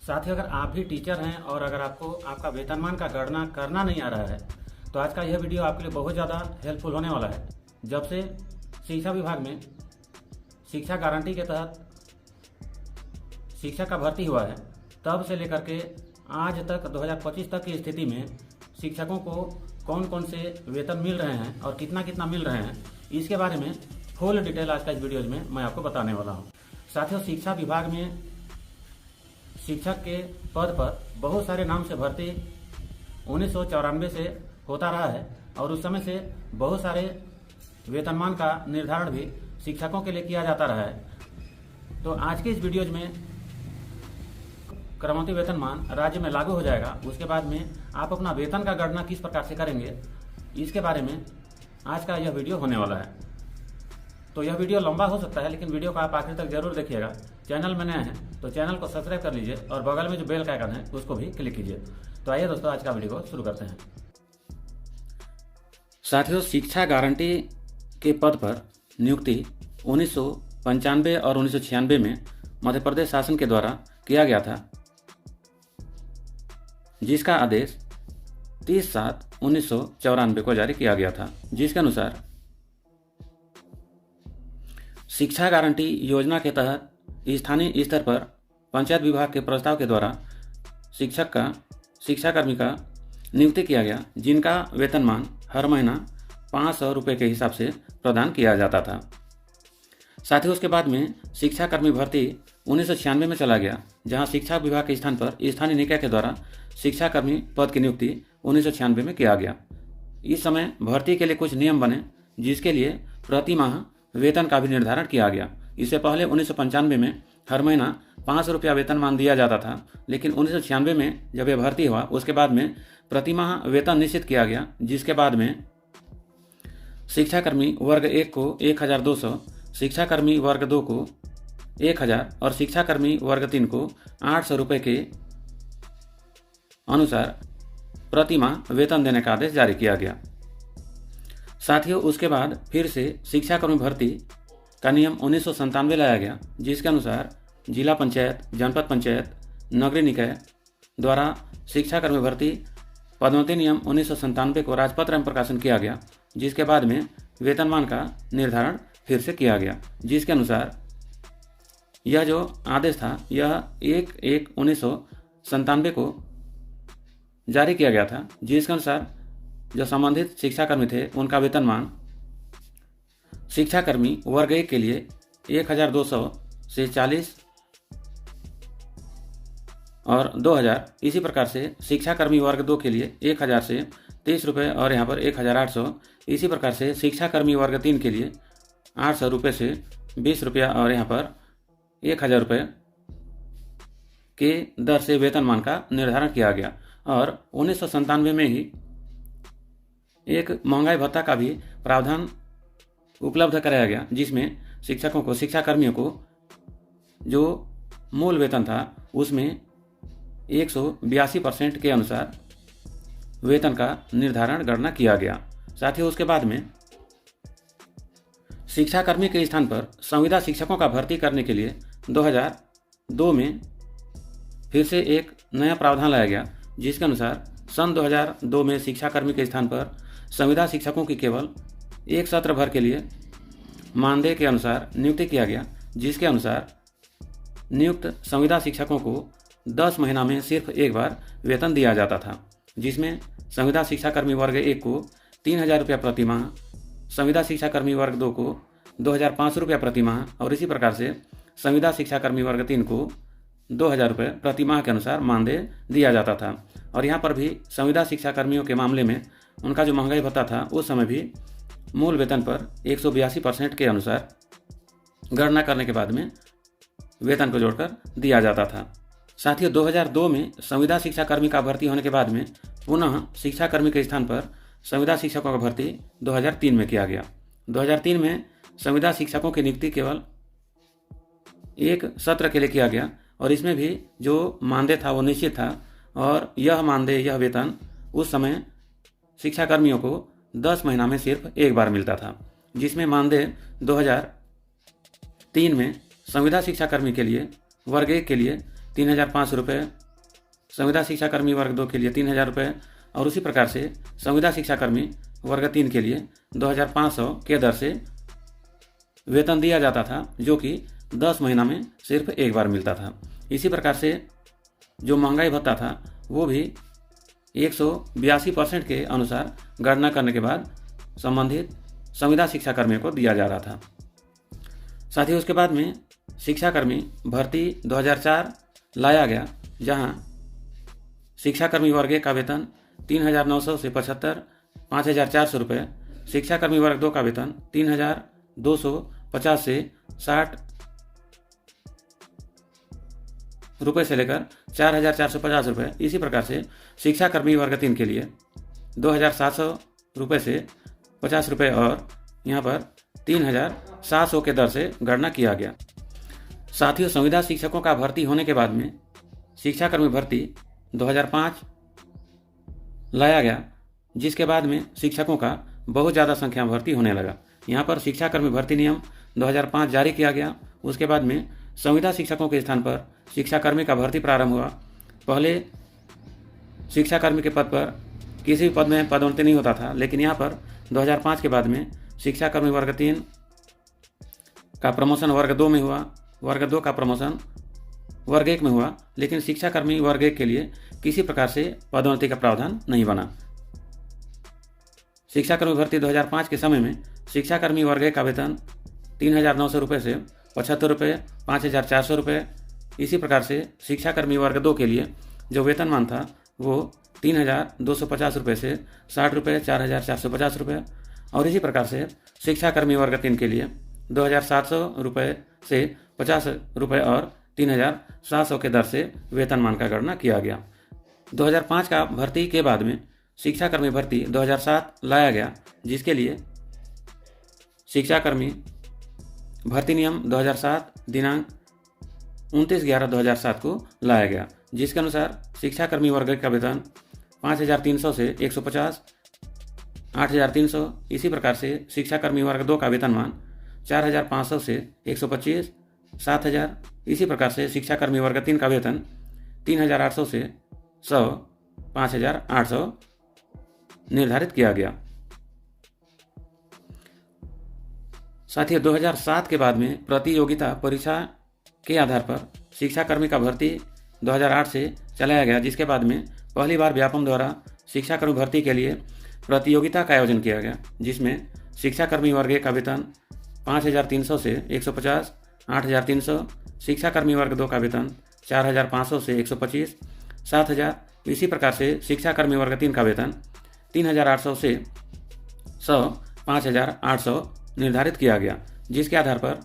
साथियों, अगर आप भी टीचर हैं और अगर आपको आपका वेतनमान का गणना करना नहीं आ रहा है तो आज का यह वीडियो आपके लिए बहुत ज़्यादा हेल्पफुल होने वाला है। जब से शिक्षा विभाग में शिक्षा गारंटी के तहत शिक्षक का भर्ती हुआ है तब से लेकर के आज तक 2025 तक की स्थिति में शिक्षकों को कौन कौन से वेतन मिल रहे हैं और कितना कितना मिल रहे हैं, इसके बारे में फुल डिटेल आज का इस वीडियो में मैं आपको बताने वाला हूं। साथियों, शिक्षा विभाग में शिक्षक के पद पर बहुत सारे नाम से भर्ती 1994 से होता रहा है और उस समय से बहुत सारे वेतनमान का निर्धारण भी शिक्षकों के लिए किया जाता रहा है। तो आज के इस वीडियो में क्रमोन्नति वेतनमान राज्य में लागू हो जाएगा, उसके बाद में आप अपना वेतन का गणना किस प्रकार से करेंगे, इसके बारे में आज का यह वीडियो होने वाला है। तो यह वीडियो लंबा हो सकता है, लेकिन वीडियो को आप आखिर तक जरूर देखिएगा। चैनल में नए हैं तो चैनल को सब्सक्राइब कर लीजिए और बगल में जो बेल का आइकन है उसको भी क्लिक कीजिए। तो आइए दोस्तों, आज का वीडियो को शुरू करते हैं। साथियों, शिक्षा गारंटी के पद पर नियुक्ति 1995 और 1996 में मध्य प्रदेश शासन के द्वारा किया गया था, जिसका आदेश 30/7/1994 को जारी किया गया था, जिसके अनुसार शिक्षा गारंटी योजना के तहत स्थानीय स्तर पर पंचायत विभाग के प्रस्ताव के द्वारा शिक्षाकर्मी का नियुक्ति किया गया, जिनका वेतनमान हर महीना 500 रुपये के हिसाब से प्रदान किया जाता था। साथ ही उसके बाद में शिक्षाकर्मी भर्ती 1996 में चला गया, जहां शिक्षा विभाग के स्थान पर स्थानीय निकाय के द्वारा शिक्षाकर्मी पद की नियुक्ति 1996 में किया गया। इस समय भर्ती के लिए कुछ नियम बने, जिसके लिए प्रति माह वेतन का भी निर्धारण किया गया। इससे पहले 1995 में हर महीना 500 रुपया वेतनमान दिया जाता था, लेकिन 1996 में जब यह भर्ती हुआ उसके बाद में प्रति माह वेतन निश्चित किया गया, जिसके बाद में शिक्षाकर्मी वर्ग 1 को 1200, शिक्षाकर्मी वर्ग 2 को 1000 और शिक्षाकर्मी वर्ग 3 को 800 रुपये के अनुसार प्रति माह वेतन देने का आदेश जारी किया गया। साथियों, उसके बाद फिर से शिक्षाकर्मी भर्ती का नियम 1997 लाया गया, जिसके अनुसार जिला पंचायत, जनपद पंचायत, नगरीय निकाय द्वारा शिक्षाकर्मी भर्ती पदोन्नति नियम 1997 को राजपत्र में प्रकाशन किया गया, जिसके बाद में वेतनमान का निर्धारण फिर से किया गया, जिसके अनुसार यह जो आदेश था यह 1/1/1997 को जारी किया गया था, जिसके अनुसार जो संबंधित शिक्षाकर्मी थे उनका वेतनमान शिक्षाकर्मी वर्ग 1 के लिए 1200 से 40 और 2000, इसी प्रकार से शिक्षाकर्मी वर्ग 2 के लिए 1000 से 30 रुपये और यहाँ पर 1800, इसी प्रकार से शिक्षाकर्मी वर्ग 3 के लिए 800 रुपये से 20 रुपया और यहाँ पर 1000 रुपये के दर से वेतनमान का निर्धारण किया गया। और 1997 में ही एक महंगाई भत्ता का भी प्रावधान उपलब्ध कराया गया, जिसमें शिक्षकों को, शिक्षाकर्मियों को जो मूल वेतन था उसमें 182% के अनुसार वेतन का निर्धारण गणना किया गया। साथ ही उसके बाद में शिक्षाकर्मी के स्थान पर संविदा शिक्षकों का भर्ती करने के लिए 2002 में फिर से एक नया प्रावधान लाया गया, जिसके अनुसार सन 2002 में शिक्षाकर्मी के स्थान पर संविदा शिक्षकों की केवल एक सत्र भर के लिए मानदेय के अनुसार नियुक्ति किया गया, जिसके अनुसार नियुक्त संविदा शिक्षकों को 10 महीना में सिर्फ एक बार वेतन दिया जाता था, जिसमें संविदा शिक्षाकर्मी वर्ग 1 को 3000 रुपया प्रति माह, संविदा शिक्षाकर्मी वर्ग 2 को 2500 रुपया प्रति माह और इसी प्रकार से संविदा शिक्षाकर्मी वर्ग 3 को 2000 रुपये प्रति माह के अनुसार मानदेय दिया जाता था। और यहाँ पर भी संविदा शिक्षाकर्मियों के मामले में उनका जो महंगाई भत्ता था उस समय भी मूल वेतन पर 182% के अनुसार गणना करने के बाद में वेतन को जोड़कर दिया जाता था। साथियों, 2002 में संविदा शिक्षाकर्मी का भर्ती होने के बाद में पुनः शिक्षाकर्मी के स्थान पर संविदा शिक्षकों का भर्ती 2003 में किया गया। 2003 में संविदा शिक्षकों की नियुक्ति केवल एक सत्र के लिए किया गया और इसमें भी जो मानदेय था वो निश्चित था और यह मानदेय, यह वेतन उस समय शिक्षाकर्मियों को 10 महीना में सिर्फ एक बार मिलता था, जिसमें मानदेय 2003 में संविदा शिक्षाकर्मी के लिए वर्ग 1 के लिए 3,500 रुपये, संविदा शिक्षाकर्मी वर्ग 2 के लिए 3,000 रुपये और उसी प्रकार से संविदा शिक्षाकर्मी वर्ग 3 के लिए 2,500 के दर से वेतन दिया जाता था, जो कि 10 महीना में सिर्फ एक बार मिलता था। इसी प्रकार से जो महंगाई भत्ता था वो भी 182% के अनुसार गणना करने के बाद संबंधित संविदा शिक्षाकर्मियों को दिया जा रहा था। साथ ही उसके बाद में शिक्षाकर्मी भर्ती 2004 लाया गया, जहां शिक्षाकर्मी वर्ग 1 का वेतन 3,900 से 75, 5,400 रुपये, शिक्षाकर्मी वर्ग 2 का वेतन 3,250 से 60 रुपये से लेकर 4,450 रुपये। इसी प्रकार से शिक्षाकर्मी वर्ग 3 के लिए 2,700 रुपये से 50 रुपये और यहाँ पर 3,700 के दर से गणना किया गया। साथियों, संविदा शिक्षकों का भर्ती होने के बाद में शिक्षाकर्मी भर्ती 2005 लाया गया, जिसके बाद में शिक्षकों का बहुत ज़्यादा संख्या भर्ती होने लगा। यहाँ पर शिक्षाकर्मी भर्ती नियम 2005 जारी किया गया। उसके बाद में संविदा शिक्षकों के स्थान पर शिक्षाकर्मी का भर्ती प्रारंभ हुआ। पहले शिक्षाकर्मी के पद पर किसी भी पद में पदोन्नति नहीं होता था, लेकिन यहाँ पर 2005 के बाद में शिक्षाकर्मी वर्ग 3 का प्रमोशन वर्ग 2 में हुआ, वर्ग 2 का प्रमोशन वर्ग 1 में हुआ, लेकिन शिक्षाकर्मी वर्ग 1 के लिए किसी प्रकार से पदोन्नति का प्रावधान नहीं बना। शिक्षाकर्मी भर्ती 2005 के समय में शिक्षाकर्मी वर्ग 1 का वेतन 3,900 रुपये से 75 रुपये, 5,400 रुपये। इसी प्रकार से शिक्षाकर्मी वर्ग 2 के लिए जो वेतनमान था वो 3,250 रुपये से 60 रुपये, 4,450 रुपये और इसी प्रकार से शिक्षाकर्मी वर्ग 3 के लिए 2,700 रुपये से 50 रुपये और 3,700 के दर से वेतनमान का गणना किया गया। 2005 का भर्ती के बाद में शिक्षाकर्मी भर्ती 2007 लाया गया, जिसके लिए शिक्षाकर्मी भर्ती नियम 2007 दिनांक 29/11/2007 को लाया गया, जिसके अनुसार शिक्षाकर्मी वर्ग का वेतन 5,300 से 150, 8,300। इसी प्रकार से शिक्षाकर्मी वर्ग 2 का वेतनमान 4,500 से 125, 7,000। इसी प्रकार से शिक्षाकर्मी वर्ग 3 का वेतन 3,800 से 100, 5,800 निर्धारित किया गया। साथ ही 2007 के बाद में प्रतियोगिता परीक्षा के आधार पर शिक्षाकर्मी का भर्ती 2008 से चलाया गया, जिसके बाद में पहली बार व्यापम द्वारा शिक्षाकर्मी भर्ती के लिए प्रतियोगिता का आयोजन किया गया, जिसमें शिक्षाकर्मी वर्ग 1 का वेतन 5,300 से 150, 8,300। शिक्षाकर्मी वर्ग 2 का वेतन 4,500 से 125, 7,000। इसी प्रकार से शिक्षाकर्मी वर्ग 3 का वेतन 3,800 से 100, 5,800 निर्धारित किया गया, जिसके आधार पर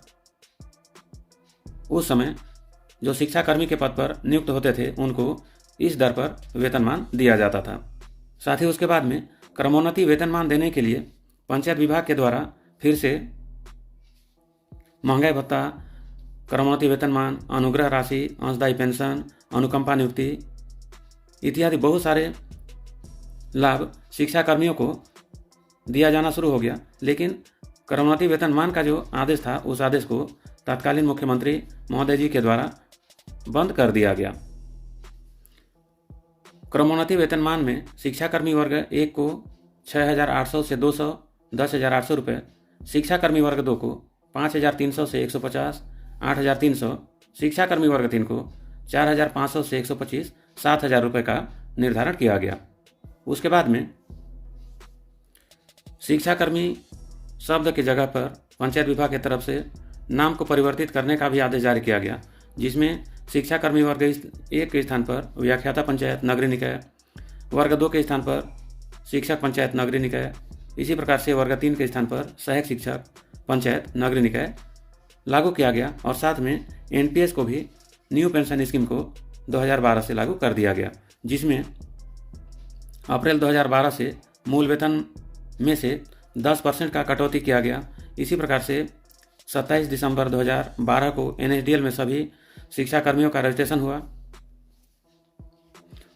उस समय जो शिक्षाकर्मी के पद पर नियुक्त होते थे उनको इस दर पर वेतनमान दिया जाता था। साथ ही उसके बाद में क्रमोन्नति वेतनमान देने के लिए पंचायत विभाग के द्वारा फिर से महंगाई भत्ता, क्रमोन्नति वेतनमान, अनुग्रह राशि, अंशदायी पेंशन, अनुकंपा नियुक्ति इत्यादि बहुत सारे लाभ शिक्षाकर्मियों को दिया जाना शुरू हो गया। लेकिन क्रमोन्नति वेतनमान का जो आदेश था, उस आदेश को तत्कालीन मुख्यमंत्री महोदय जी के द्वारा बंद कर दिया गया। क्रमोन्नति वेतनमान में शिक्षाकर्मी वर्ग 1 को 6,800 से 200, 10,800 रुपये। शिक्षाकर्मी वर्ग 2 को 5,300 से 150, 8,300। शिक्षाकर्मी वर्ग 3 को 4,500 से 125, 7,000 रुपये का निर्धारण किया गया। उसके बाद में शिक्षाकर्मी शब्द की जगह पर पंचायत विभाग की तरफ से नाम को परिवर्तित करने का भी आदेश जारी किया गया, जिसमें शिक्षाकर्मी वर्ग 1 के स्थान पर व्याख्याता पंचायत नगरीय निकाय, वर्ग 2 के स्थान पर शिक्षक पंचायत नगरीय निकाय, इसी प्रकार से वर्ग 3 के स्थान पर सहायक शिक्षक पंचायत नगरीय निकाय लागू किया गया। और साथ में एनपीएस को भी, न्यू पेंशन स्कीम को 2012 से लागू कर दिया गया, जिसमें अप्रैल 2012 से मूल वेतन में से 10% का कटौती किया गया। इसी प्रकार से 27 दिसंबर 2012 को एनएसडीएल में सभी शिक्षाकर्मियों का रजिस्ट्रेशन हुआ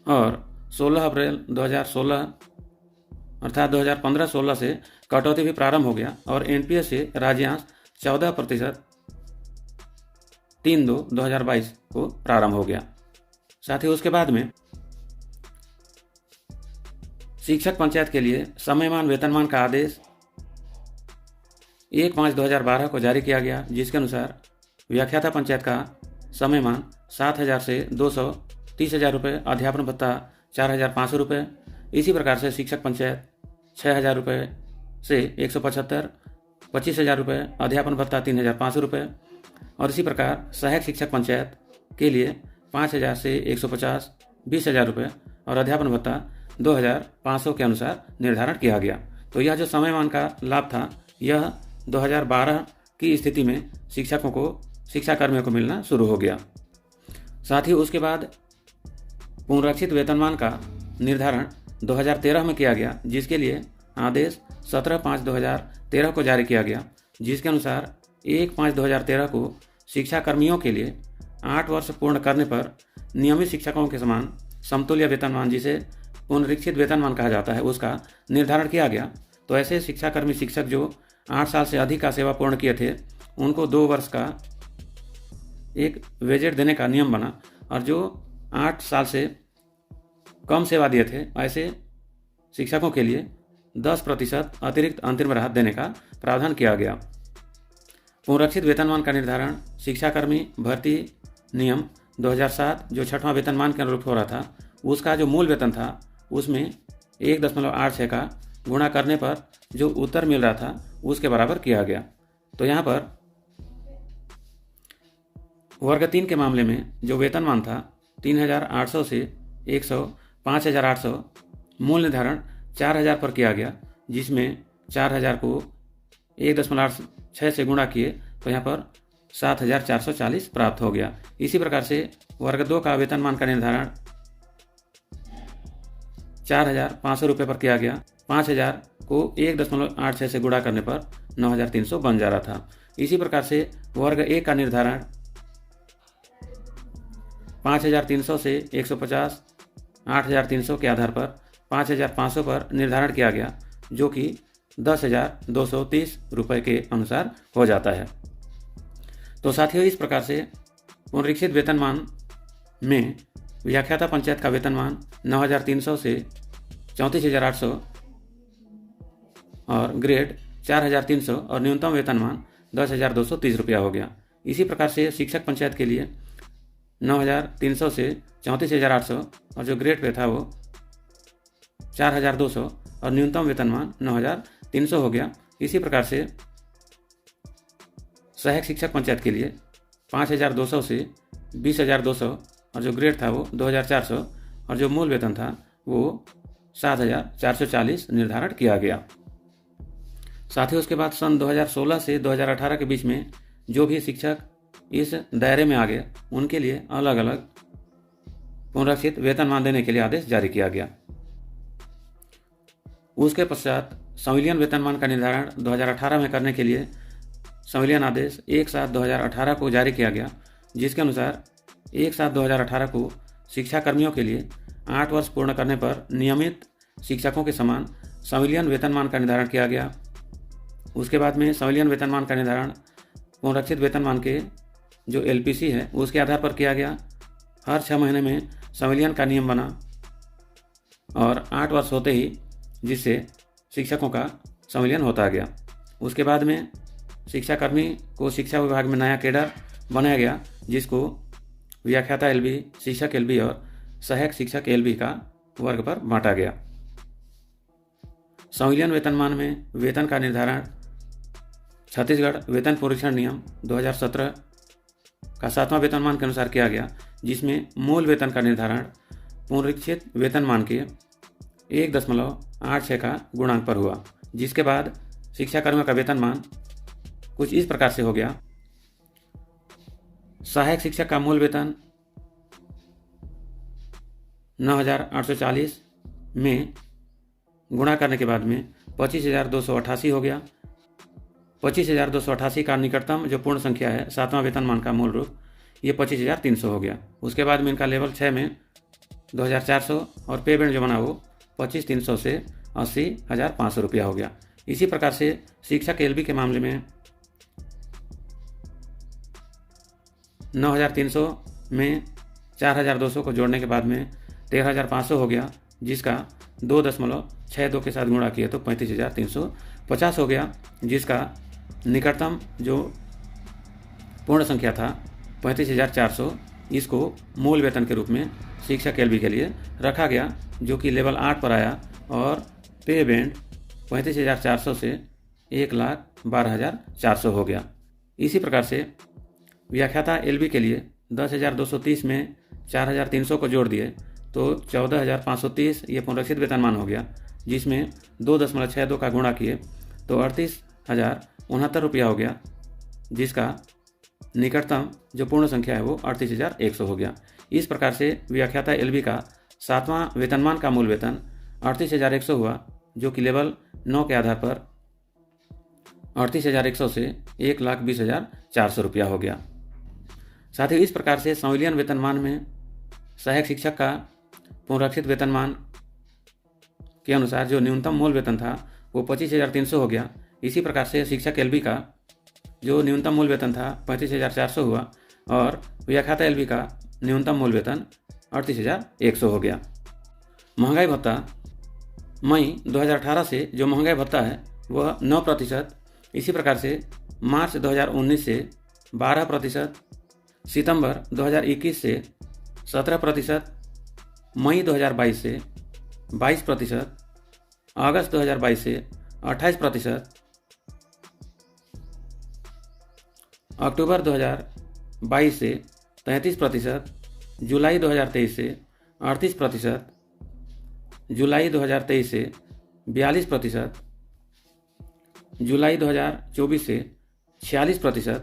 और 16 अप्रैल 2016 अर्थात 2015-16 से कटौती भी प्रारंभ हो गया और एनपीएस से राज्यांश 14% 3/2/2022 को प्रारंभ हो गया। साथ ही उसके बाद में शिक्षक पंचायत के लिए समयमान वेतनमान का आदेश 1/5/2012 को जारी किया गया, जिसके अनुसार व्याख्याता पंचायत का समयमान 7,000 से 230,000 रुपये, अध्यापन भत्ता 4,500 रुपये। इसी प्रकार से शिक्षक पंचायत 6,000 रुपये से 175, 25,000 रुपये, अध्यापन भत्ता 3,500 रुपये। और इसी प्रकार सहायक शिक्षक पंचायत के लिए 5,000 से 150, 20,000 रुपये और अध्यापन भत्ता 2,500 के अनुसार निर्धारण किया गया। तो यह जो समयमान का लाभ था, यह 2012 की स्थिति में शिक्षकों को, शिक्षा कर्मियों को मिलना शुरू हो गया। साथ ही उसके बाद पुनरीक्षित वेतनमान का निर्धारण 2013 में किया गया, जिसके लिए आदेश 17/5/2013 को जारी किया गया, जिसके अनुसार 1/5/2013 को शिक्षा कर्मियों के लिए 8 वर्ष पूर्ण करने पर नियमित शिक्षकों के समान समतुल्य वेतनमान, जिसे पुनरीक्षित वेतनमान कहा जाता है, उसका निर्धारण किया गया। तो ऐसे शिक्षाकर्मी शिक्षक जो 8 साल से अधिक का सेवा पूर्ण किए थे, उनको 2 वर्ष का एक वेजेट देने का नियम बना, और जो 8 साल से कम सेवा दिए थे, ऐसे शिक्षकों के लिए 10% अतिरिक्त अंतरिम राहत देने का प्रावधान किया गया। पुनरीक्षित वेतनमान का निर्धारण शिक्षाकर्मी भर्ती नियम 2007 जो 6वां वेतनमान के अनुरूप हो रहा था, उसका जो मूल वेतन था उसमें 1.86 का गुणा करने पर जो उत्तर मिल रहा था उसके बराबर किया गया। तो यहाँ पर वर्ग 3 के मामले में जो वेतनमान था 3,800 से 5,800, मूल निर्धारण 4,000 पर किया गया, जिसमें 4,000 को 1.6 से गुणा किए तो यहाँ पर 7,440 प्राप्त हो गया। इसी प्रकार से वर्ग 2 का वेतनमान का निर्धारण 4,500 रुपये पर किया गया। 5,000 को 1.86 से गुणा करने पर 9,300 बन जा रहा था। इसी प्रकार से वर्ग 1 का निर्धारण 5,300 से 150, 8,300 के आधार पर 5,500 पर निर्धारण किया गया, जो कि 10,230 रुपये के अनुसार हो जाता है। तो साथियों, इस प्रकार से पुनरीक्षित वेतनमान में व्याख्याता पंचायत का वेतनमान 9,300 से 34,800 और ग्रेड 4,300 और न्यूनतम वेतनमान 10,230 रुपया हो गया। इसी प्रकार से शिक्षक पंचायत के लिए 9,300 से 34,800 और जो ग्रेड पे था वो 4,200 और न्यूनतम वेतनमान 9,300 हो गया। इसी प्रकार से सहायक शिक्षक पंचायत के लिए 5,200 से 20,200 और जो ग्रेड था वो 2,400 और जो मूल वेतन था वो 7,440 निर्धारण किया गया। साथ ही उसके बाद सन 2016 से 2018 के बीच में जो भी शिक्षक इस दायरे में आ गए, उनके लिए अलग अलग पुनरीक्षित वेतनमान देने के लिए आदेश जारी किया गया। उसके पश्चात संविलियन वेतनमान का निर्धारण 2018 में करने के लिए संविलियन आदेश 1/7/2018 को जारी किया गया, जिसके अनुसार 1/7/2018 को शिक्षा कर्मियों के लिए 8 वर्ष पूर्ण करने पर नियमित शिक्षकों के समान संविलियन वेतनमान का निर्धारण किया गया। उसके बाद में संविलियन वेतनमान का निर्धारण पुनरीक्षित वेतनमान के जो LPC है उसके आधार पर किया गया। हर 6 महीने में संविलियन का नियम बना और 8 वर्ष होते ही जिससे शिक्षकों का संविलियन होता गया। उसके बाद में शिक्षाकर्मी को शिक्षा विभाग में नया कैडर बनाया गया, जिसको व्याख्याता LB, शिक्षक LB और सहायक शिक्षक LB का वर्ग पर बांटा गया। संविलियन वेतनमान में वेतन का निर्धारण छत्तीसगढ़ वेतन परीक्षण नियम 2017 का 7वां वेतनमान के अनुसार किया गया, जिसमें मूल वेतन का निर्धारण पुनरीक्षित वेतनमान के 1.86 का गुणांक पर हुआ, जिसके बाद शिक्षा कर्मियों का वेतनमान कुछ इस प्रकार से हो गया। सहायक शिक्षक का मूल वेतन 9,840 में गुणा करने के बाद में 25,288 हो गया। 25,288 का निकटतम जो पूर्ण संख्या है 7वां वेतनमान का मूल रूप, ये 25,300 हो गया। उसके बाद में इनका लेवल 6 में 2,400 और पे बैंड जो बना वो 25,300 से 80,500 रुपया हो गया। इसी प्रकार से शिक्षक LB के मामले में 9,300 में 4,200 को जोड़ने के बाद में 13,500 हो गया, जिसका 2.62 के साथ गुणा किए तो 35,350 हो गया, जिसका निकटतम जो पूर्ण संख्या था 35,400, इसको मूल वेतन के रूप में शिक्षक एलबी के लिए रखा गया, जो कि लेवल 8 पर आया और पे बैंड 35,400 से 1,12,400 हो गया। इसी प्रकार से व्याख्याता एलबी के लिए 10,230 में 4,300 को जोड़ दिए तो 14,530 ये पुनरीक्षित वेतनमान हो गया, जिसमें 2.62 का गुणा किए तो 38,069 रुपया हो गया, जिसका निकटतम जो पूर्ण संख्या है वो 38,100 हो गया। इस प्रकार से व्याख्याता एलबी का 7वां वेतनमान का मूल वेतन 38,100 हुआ, जो कि लेवल 9 के आधार पर 38,100 से 1,20,400 रुपया हो गया। साथ ही इस प्रकार से संविलियन वेतनमान में सहायक शिक्षक का पुनरीक्षित वेतनमान के अनुसार जो न्यूनतम मूल वेतन था वो 25,300 हो गया। इसी प्रकार से शिक्षक एलबी का जो न्यूनतम मूल वेतन था 35,400 हुआ और व्याख्याता एलबी का न्यूनतम मूल वेतन 38,100 हो गया। महंगाई भत्ता मई 2018 से जो महंगाई भत्ता है वह 9%, इसी प्रकार से मार्च 2019 से 12%, सितंबर 2021 से 17%, मई 2022 से 22%, अगस्त 2022 से 28%, अक्टूबर 2022 से 33%, जुलाई 2023 से 38%, जुलाई 2023 से 42%, जुलाई 2024 से 46%,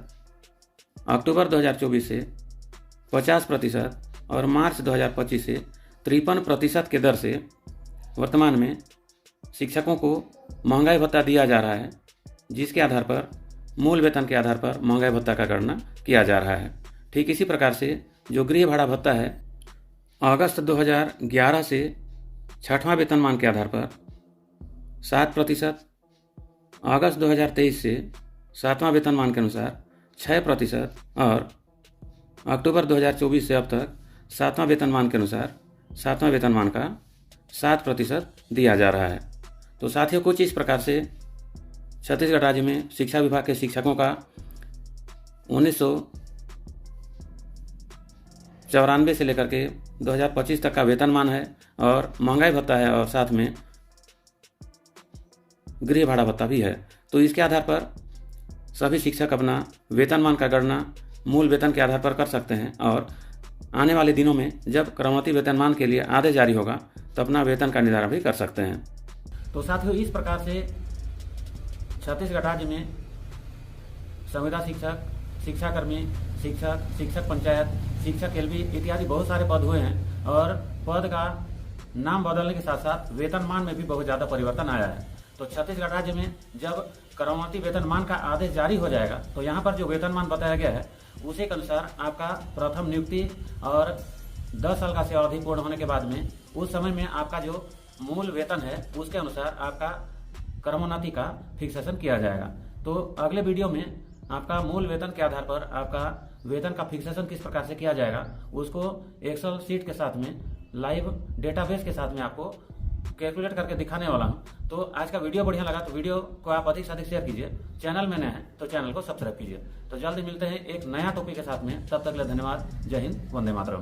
अक्टूबर 2024 से 50% और मार्च 2025 से 53% के दर से वर्तमान में शिक्षकों को महंगाई भत्ता दिया जा रहा है, जिसके आधार पर मूल वेतन के आधार पर महंगाई भत्ता का गणना किया जा रहा है। ठीक इसी प्रकार से जो गृह भाड़ा भत्ता है अगस्त 2011 से 6वां वेतनमान के आधार पर 7%, अगस्त 2023 से 7वां वेतनमान के अनुसार 6% और अक्टूबर 2024 से अब तक 7वां वेतनमान के अनुसार 7वां वेतनमान का 7% दिया जा रहा है। तो साथियों, कुछ इस प्रकार से छत्तीसगढ़ राज्य में शिक्षा विभाग के शिक्षकों का 1994 से लेकर के 2025 तक का वेतनमान है और महंगाई भत्ता है और साथ में गृह भाड़ा भत्ता भी है। तो इसके आधार पर सभी शिक्षक अपना वेतनमान का गणना मूल वेतन के आधार पर कर सकते हैं और आने वाले दिनों में जब क्रमोन्नति वेतनमान के लिए आदेश जारी होगा तो अपना वेतन का निर्धारण भी कर सकते हैं। तो साथियों, इस प्रकार से छत्तीसगढ़ राज्य में संविदा शिक्षक, शिक्षाकर्मी, शिक्षक, शिक्षक पंचायत, शिक्षक एलबी इत्यादि बहुत सारे पद हुए हैं और पद का नाम बदलने के साथ साथ वेतनमान में भी बहुत ज़्यादा परिवर्तन आया है। तो छत्तीसगढ़ राज्य में जब क्रमोन्नति वेतनमान का आदेश जारी हो जाएगा तो यहाँ पर जो वेतनमान बताया गया है उसी के अनुसार आपका प्रथम नियुक्ति और 10 साल का सेवा अवधि पूर्ण होने के बाद में उस समय में आपका जो मूल वेतन है उसके अनुसार आपका क्रमोन्नति का फिक्सेशन किया जाएगा। तो अगले वीडियो में आपका मूल वेतन के आधार पर आपका वेतन का फिक्सेशन किस प्रकार से किया जाएगा उसको एक्सेल शीट के साथ में लाइव डेटाबेस के साथ में आपको कैलकुलेट करके दिखाने वाला हूं। तो आज का वीडियो बढ़िया लगा तो वीडियो को आप अधिक से अधिक शेयर कीजिए। चैनल में नए हैं तो चैनल को सब्सक्राइब कीजिए। तो जल्दी मिलते हैं एक नया टॉपिक के साथ में, तब तक के लिए धन्यवाद। जय हिंद, वंदे मातरम।